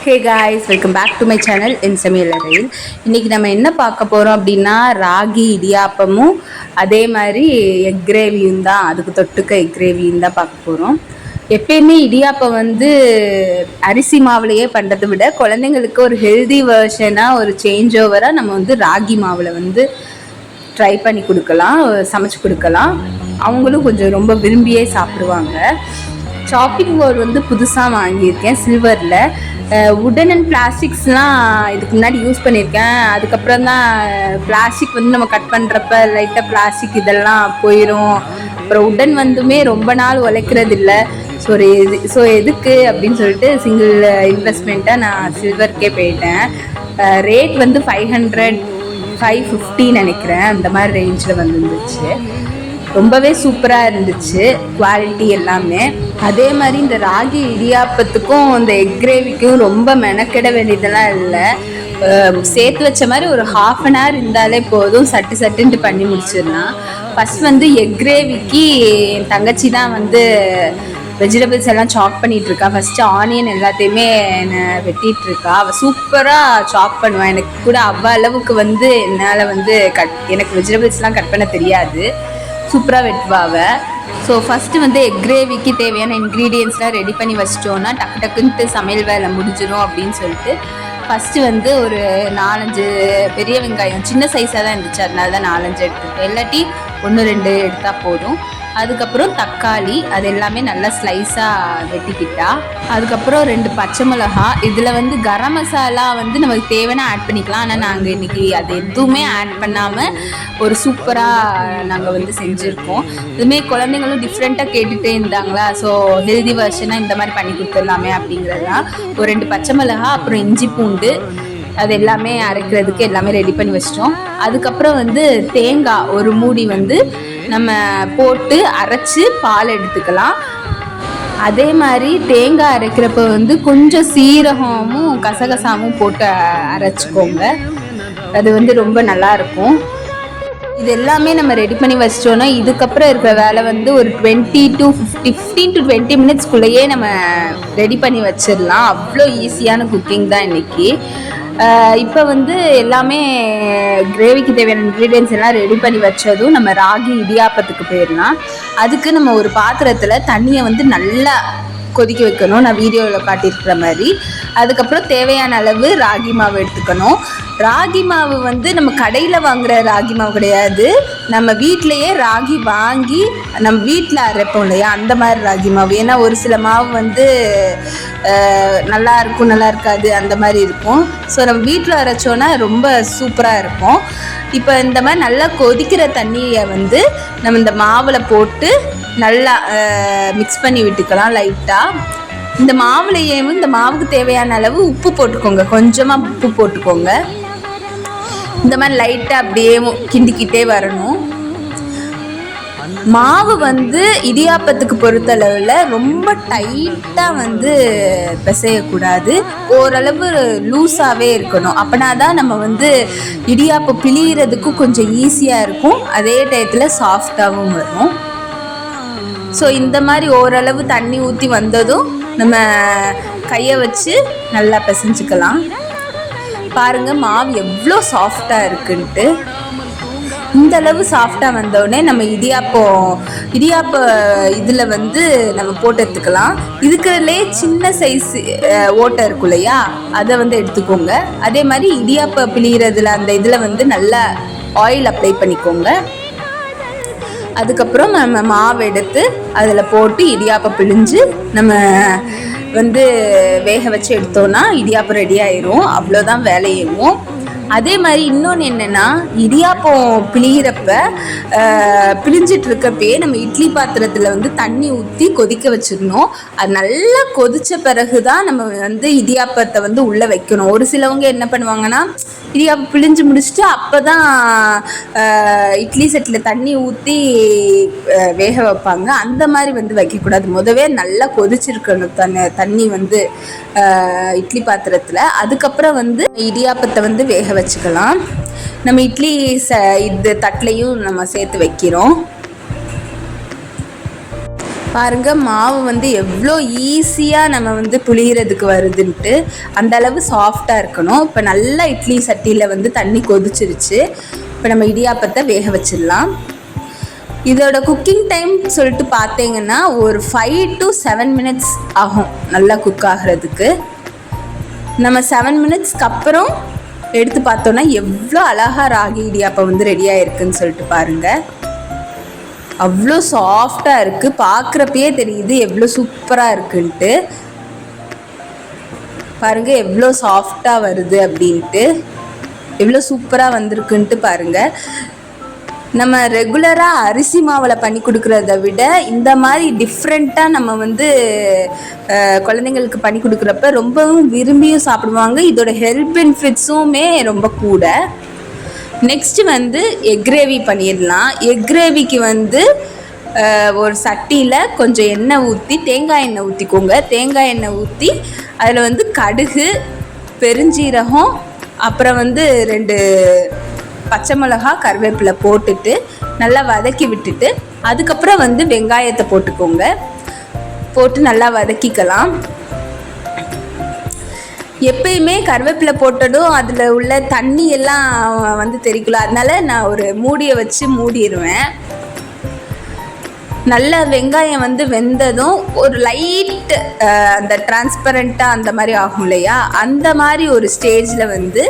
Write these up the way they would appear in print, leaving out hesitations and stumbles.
Hey guys, welcome back to my channel என் சமையல் அறையில். இன்றைக்கி நம்ம என்ன பார்க்க போகிறோம் அப்படின்னா, ராகி இடியாப்பமும் அதே மாதிரி எக் கிரேவியும் தான். அதுக்கு தொட்டுக்க எக் கிரேவியும் தான் பார்க்க போகிறோம். எப்பயுமே இடியாப்பம் அரிசி மாவுலையே பண்ணுறதை விட குழந்தைங்களுக்கு ஒரு ஹெல்தி வேர்ஷனாக ஒரு சேஞ்ச் ஓவராக நம்ம ராகி மாவில் ட்ரை பண்ணி கொடுக்கலாம், சமைச்சு கொடுக்கலாம். அவங்களும் கொஞ்சம் ரொம்ப விரும்பியே சாப்பிடுவாங்க. சாப்பிங் போர்டு புதுசாக வாங்கியிருக்கேன் சில்வரில். உடன் அண்ட் பிளாஸ்டிக்ஸ்லாம் இதுக்கு முன்னாடி யூஸ் பண்ணியிருக்கேன். அதுக்கப்புறம் தான் பிளாஸ்டிக் நம்ம கட் பண்ணுறப்ப லைட்டாக பிளாஸ்டிக் இதெல்லாம் போயிடும். அப்புறம் உடன் ரொம்ப நாள் உழைக்கிறது இல்லை. ஸோ எதுக்கு அப்படின்னு சொல்லிட்டு சிங்கிள் இன்வெஸ்ட்மெண்ட்டாக நான் சில்வருக்கே போயிட்டேன். ரேட் 500 550 நினைக்கிறேன், அந்த மாதிரி ரேஞ்சில் வந்துருந்துச்சு. ரொம்பவே சூப்பராக இருந்துச்சு குவாலிட்டி எல்லாமே. அதே மாதிரி இந்த ராகி இடியாப்பத்துக்கும் இந்த எக் கிரேவிக்கும் ரொம்ப மெனக்கிட வேண்டியதெல்லாம் இல்லை. சேர்த்து வச்ச மாதிரி ஒரு ½ அன் ஹவர் இருந்தாலே போதும், சட்டுன்ட்டு பண்ணி முடிச்சிடலாம். ஃபஸ்ட் எக் கிரேவிக்கு என் தங்கச்சி தான் வெஜிடபிள்ஸ் எல்லாம் சாப் பண்ணிட்டு இருக்கா. ஃபஸ்ட்டு ஆனியன் எல்லாத்தையுமே வெட்டிட்டு இருக்கா. அவள் சூப்பராக சாப் பண்ணுவாள். எனக்கு கூட அவ்வளோ அளவுக்கு என்னால் எனக்கு வெஜிடபிள்ஸ்லாம் கட் பண்ண தெரியாது. சூப்பராக வெட்டுவாவ. ஸோ ஃபஸ்ட்டு எக் கிரேவிக்கு தேவையான இன்க்ரீடியன்ஸ்லாம் ரெடி பண்ணி வச்சிட்டோன்னா டக்குன்ட்டு சமையல் வேலை முடிஞ்சிடும் அப்படின்னு சொல்லிட்டு ஃபஸ்ட்டு ஒரு 4-5 பெரிய வெங்காயம், சின்ன சைஸாக தான் இருந்துச்சு, அதனால தான் 4-5 எடுத்துருக்கேன். இல்லாட்டி 1-2 எடுத்தால் போதும். அதுக்கப்புறம் தக்காளி, அது எல்லாமே நல்லா ஸ்லைஸாக வெட்டிக்கிட்டா. அதுக்கப்புறம் 2 பச்சை மிளகா. இதில் கரம் மசாலா நமக்கு தேவைன்னா ஆட் பண்ணிக்கலாம். ஆனால் நாங்கள் இன்றைக்கி அது எதுவுமே ஆட் பண்ணாமல் ஒரு சூப்பராக நாங்கள் செஞ்சுருக்கோம். இதுமாரி குழந்தைங்களும் டிஃப்ரெண்ட்டாக கேட்டுகிட்டே இருந்தாங்களா, ஸோ ஹெல்தி வெர்ஷனாக இந்த மாதிரி பண்ணி கொடுத்துடலாமே அப்படிங்கிறதுலாம். ஒரு 2 பச்சை மிளகா, அப்புறம் இஞ்சி பூண்டு, அது எல்லாமே அரைக்கிறதுக்கு எல்லாமே ரெடி பண்ணி வச்சிட்டோம். அதுக்கப்புறம் தேங்காய் ஒரு மூடி நம்ம போட்டு அரைச்சி பால் எடுத்துக்கலாம். அதே மாதிரி தேங்காய் அரைக்கிறப்ப கொஞ்சம் சீரகமும் கசகசாவும் போட்டு அரைச்சிக்கோங்க. அது ரொம்ப நல்லாயிருக்கும். இது எல்லாமே நம்ம ரெடி பண்ணி வச்சிட்டோன்னா இதுக்கப்புறம் இருக்கிற வேலை ஒரு 15 to 20 மினிட்ஸ்குள்ளேயே நம்ம ரெடி பண்ணி வச்சிடலாம். அவ்வளோ ஈஸியான குக்கிங் தான் இன்றைக்கி. இப்போ எல்லாமே கிரேவிக்கு தேவையான இன்க்ரீடியன்ஸ் எல்லாம் ரெடி பண்ணி வச்சதும் நம்ம ராகி இடியாப்பத்துக்கு போயிடலாம். அதுக்கு நம்ம ஒரு பாத்திரத்தில் தண்ணியை நல்லா கொதிக்க வைக்கணும், நான் வீடியோவில் காட்டியிருக்கிற மாதிரி. அதுக்கப்புறம் தேவையான அளவு ராகி மாவு எடுத்துக்கணும். ராகி மாவு நம்ம கடையில் வாங்குகிற ராகி மாவு கிடையாது, நம்ம வீட்டிலையே ராகி வாங்கி நம்ம வீட்டில் அரைப்போம் இல்லையா, அந்த மாதிரி ராகி மாவு. ஏன்னா ஒரு சில மாவு நல்லா இருக்கும், நல்லா இருக்காது, அந்த மாதிரி இருக்கும். ஸோ நம்ம வீட்டில் அரைச்சோன்னா ரொம்ப சூப்பராக இருக்கும். இப்போ இந்த மாதிரி நல்லா கொதிக்கிற தண்ணியை நம்ம இந்த மாவில் போட்டு நல்லா மிக்ஸ் பண்ணி விட்டுக்கலாம் லைட்டாக. இந்த மாவுலையே இந்த மாவுக்கு தேவையான அளவு உப்பு போட்டுக்கோங்க, கொஞ்சமாக உப்பு போட்டுக்கோங்க. இந்த மாதிரி லைட்டாக அப்படியே கிண்டிக்கிட்டே வரணும். மாவு இடியாப்பத்துக்கு பொறுத்தளவில் ரொம்ப டைட்டாக பிசையக்கூடாது, ஓரளவு லூஸாகவே இருக்கணும். அப்படின்னா தான் நம்ம இடியாப்பம் பிழியறதுக்கும் கொஞ்சம் ஈஸியாக இருக்கும், அதே டயத்தில் சாஃப்டாகவும் வரும். ஸோ இந்த மாதிரி ஓரளவு தண்ணி ஊற்றி வந்ததும் நம்ம கையை வச்சு நல்லா பிசைஞ்சிக்கலாம். பாருங்கள் மாவு எவ்வளோ சாஃப்டாக இருக்குன்ட்டு. இந்த அளவு சாஃப்டாக வந்தோடனே நம்ம இடியாப்ப இதில் நம்ம போட்டு எடுத்துக்கலாம். இதுக்குள்ளே சின்ன சைஸ் ஓட்டை இருக்கும் இல்லையா, அதை எடுத்துக்கோங்க. அதே மாதிரி இடியாப்ப பிழிகிறதுல அந்த இதில் நல்லா ஆயில் அப்ளை பண்ணிக்கோங்க. அதுக்கப்புறம் நம்ம மாவு எடுத்து அதில் போட்டு இடியாப்பம் பிழிஞ்சு நம்ம வேக வச்சு எடுத்தோன்னா இடியாப்பம் ரெடி ஆயிரும். அவ்வளோதான் வேலையேவும். அதே மாதிரி இன்னொன்று என்னென்னா, இடியாப்பம் பிழிகிறப்ப பிழிஞ்சிட்டு இருக்கப்பயே நம்ம இட்லி பாத்திரத்தில் தண்ணி ஊற்றி கொதிக்க வச்சிடணும். அது நல்லா கொதித்த பிறகு தான் நம்ம இடியாப்பத்தை உள்ளே வைக்கணும். ஒரு சிலவங்க என்ன பண்ணுவாங்கன்னா, இடியாப்பம் பிழிஞ்சு முடிச்சுட்டு அப்போ தான் இட்லி செட்டில் தண்ணி ஊற்றி வேக வைப்பாங்க. அந்த மாதிரி வைக்கக்கூடாது. முதவே நல்லா கொதிச்சிருக்கணும் தண்ணி இட்லி பாத்திரத்தில். அதுக்கப்புறம் இடியாப்பத்தை வேக வச்சுக்கலாம். நம்ம இட்லி இது தட்டிலையும் நம்ம சேர்த்து வைக்கிறோம். பாருங்க மாவு வந்து எவ்வளோ ஈஸியாக நம்ம வந்து புளியறதுக்கு வருதுன்ட்டு, அந்த அளவு சாஃப்டாக இருக்கணும். இப்போ நல்லா இட்லி சட்டியில் வந்து தண்ணி கொதிச்சிருச்சு. இப்போ நம்ம இடியாப்பத்தை வேக வச்சிடலாம். இதோட குக்கிங் டைம் சொல்லிட்டு பார்த்தீங்கன்னா ஒரு 5 to 7 மினிட்ஸ் ஆகும் நல்லா குக் ஆகிறதுக்கு. நம்ம 7 மினிட்ஸ்க்கு அப்புறம் எடுத்து பார்த்தோன்னா எவ்வளோ அழகாக ராகி இடியாப்பம் வந்து ரெடி ஆகிருக்குன்னு சொல்லிட்டு பாருங்கள். அவ்வளோ சாஃப்டாக இருக்குது, பார்க்குறப்பயே தெரியுது எவ்வளோ சூப்பராக இருக்குன்ட்டு. பாருங்கள் எவ்வளோ சாஃப்டாக வருது அப்படின்ட்டு, எவ்வளோ சூப்பராக வந்திருக்குன்ட்டு பாருங்கள். நம்ம ரெகுலராக அரிசி மாவில் பண்ணி கொடுக்குறத விட இந்த மாதிரி டிஃப்ரெண்ட்டாக நம்ம வந்து குழந்தைங்களுக்கு பண்ணி கொடுக்குறப்ப ரொம்பவும் விரும்பியும் சாப்பிடுவாங்க. இதோட ஹெல்த் பெனிஃபிட்ஸுமே ரொம்ப கூட. நெக்ஸ்ட்டு வந்து எக் கிரேவி பண்ணிடலாம். எக் கிரேவிக்கு வந்து ஒரு சட்டியில் கொஞ்சம் எண்ணெய் ஊற்றி, தேங்காய் எண்ணெய் ஊற்றிக்கோங்க. தேங்காய் எண்ணெய் ஊற்றி அதில் வந்து கடுகு, பெருஞ்சீரகம், அப்புறம் வந்து 2 பச்சை மிளகா, கருவேப்பிலை போட்டுட்டு நல்லா வதக்கி விட்டுட்டு அதுக்கப்புறம் வந்து வெங்காயத்தை போட்டுக்கோங்க. போட்டு நல்லா வதக்கிக்கலாம். எப்பயுமே கருவேப்பிலை போட்டதும் அதில் உள்ள தண்ணி எல்லாம் வந்து தெரிக்கல, அதனால நான் ஒரு மூடியை வச்சு மூடிடுவேன். நல்ல வெங்காயம் வந்து வெந்ததும் ஒரு லைட் அந்த டிரான்ஸ்பரண்ட்டாக அந்த மாதிரி ஆகும் இல்லையா, அந்த மாதிரி ஒரு ஸ்டேஜில் வந்து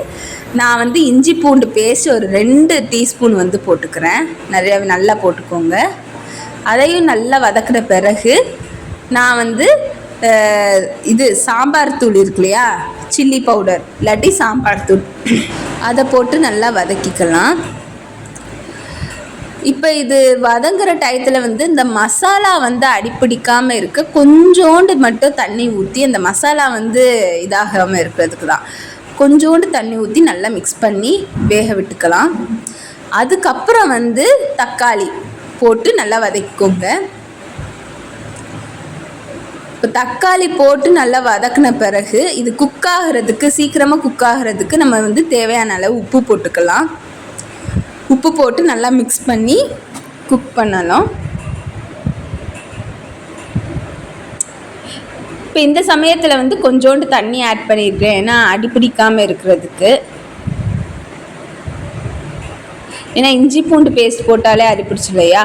நான் வந்து இஞ்சி பூண்டு பேஸ்ட் ஒரு 2 டீஸ்பூன் வந்து போட்டுக்கிறேன். நிறையா நல்லா போட்டுக்கோங்க. அதையும் நல்லா வதக்கின பிறகு நான் வந்து இது சாம்பார் தூள் இருக்கு இல்லையா, சில்லி பவுடர் இல்லாட்டி சாம்பார் தூள், அதை போட்டு நல்லா வதக்கிக்கலாம். இப்போ இது வதங்குற டயத்தில் வந்து இந்த மசாலா வந்து அடிப்பிடிக்காமல் இருக்க கொஞ்சோண்டு மட்டும் தண்ணி ஊற்றி, அந்த மசாலா வந்து இதாகாமல் இருக்கிறதுக்கு தான் கொஞ்சோண்டு தண்ணி ஊற்றி நல்லா மிக்ஸ் பண்ணி வேக விட்டுக்கலாம். அதுக்கப்புறம் வந்து தக்காளி போட்டு நல்லா வதக்கிக்கோங்க. இப்போ தக்காளி போட்டு நல்லா வதக்கின பிறகு இது குக் ஆகிறதுக்கு, சீக்கிரமாக குக் ஆகிறதுக்கு நம்ம வந்து தேவையான அளவு உப்பு போட்டுக்கலாம். உப்பு போட்டு நல்லா மிக்ஸ் பண்ணி குக் பண்ணலாம். இப்போ இந்த சமயத்தில் வந்து கொஞ்சோண்டு தண்ணி ஆட் பண்ணியிருக்கேன், ஏன்னா அடிப்பிடிக்காமல் இருக்கிறதுக்கு. ஏன்னா இஞ்சி பூண்டு பேஸ்ட் போட்டாலே அடிப்பிடிச்சு இல்லையா.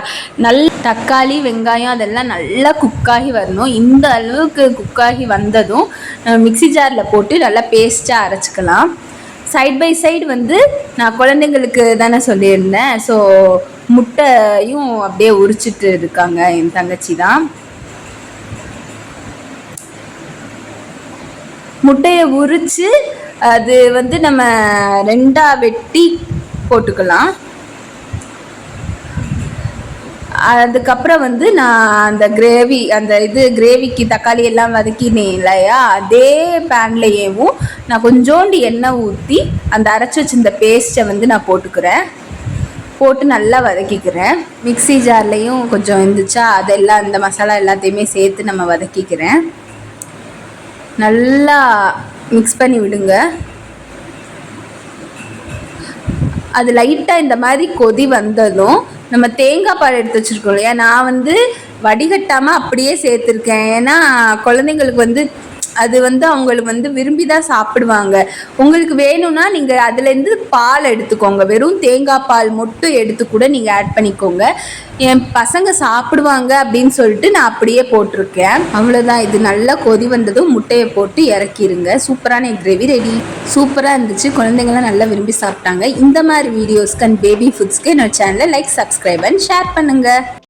தக்காளி, வெங்காயம் அதெல்லாம் நல்லா குக்காகி வரணும். இந்த அளவுக்கு குக்காகி வந்ததும் மிக்ஸி ஜாரில் போட்டு நல்லா பேஸ்ட்டாக அரைச்சிக்கலாம். சைட் பை சைடு வந்து நான் குழந்தைங்களுக்கு தானே சொல்லியிருந்தேன், ஸோ முட்டையும் அப்படியே உரிச்சிட்டு இருக்காங்க என் தங்கச்சி தான். முட்டையை உரித்து அது வந்து நம்ம 2ஆக வெட்டி போட்டுக்கலாம். அதுக்கப்புறம் வந்து நான் அந்த கிரேவிக்கு தக்காளி எல்லாம் வதக்கினேன் இல்லையா, அதே பேன்லேயேவும் நான் கொஞ்சோண்டு எண்ணெய் ஊற்றி அந்த அரைச்சி வச்சிருந்த பேஸ்ட்டை வந்து நான் போட்டு நல்லா வதக்கிக்கிறேன். மிக்ஸி ஜார்லேயும் கொஞ்சம் இருந்துச்சா, அதெல்லாம் அந்த மசாலா எல்லாத்தையுமே சேர்த்து நம்ம வதக்கிக்கிறேன். நல்லா மிக்ஸ் பண்ணி விடுங்க. அது லைட்டாக இந்த மாதிரி கொதி வந்ததும் நம்ம தேங்காய் பால் எடுத்து வச்சுருக்கோம் இல்லையா, நான் வந்து வடிகட்டாமல் அப்படியே சேர்த்துருக்கேன். ஏன்னா குழந்தைங்களுக்கு வந்து அது வந்து அவங்களுக்கு வந்து விரும்பி தான் சாப்பிடுவாங்க. உங்களுக்கு வேணும்னா நீங்கள் அதுலேருந்து பால் எடுத்துக்கோங்க. வெறும் தேங்காய் பால் மட்டும் எடுத்து கூட நீங்கள் ஆட் பண்ணிக்கோங்க. என் பசங்க சாப்பிடுவாங்க அப்படின்னு சொல்லிட்டு நான் அப்படியே போட்டிருக்கேன். அவ்வளோதான். இது நல்லா கொதி வந்ததும் முட்டையை போட்டு இறக்கிடுங்க. சூப்பரான எக் கிரேவி ரெடி. சூப்பராக இருந்துச்சு, குழந்தைங்களாம் நல்லா விரும்பி சாப்பிட்டாங்க. இந்த மாதிரி வீடியோஸ்க்கு அண்ட் பேபி ஃபுட்ஸ்க்கு என்னோட சேனலை லைக், சப்ஸ்கிரைப் அண்ட் ஷேர் பண்ணுங்கள்.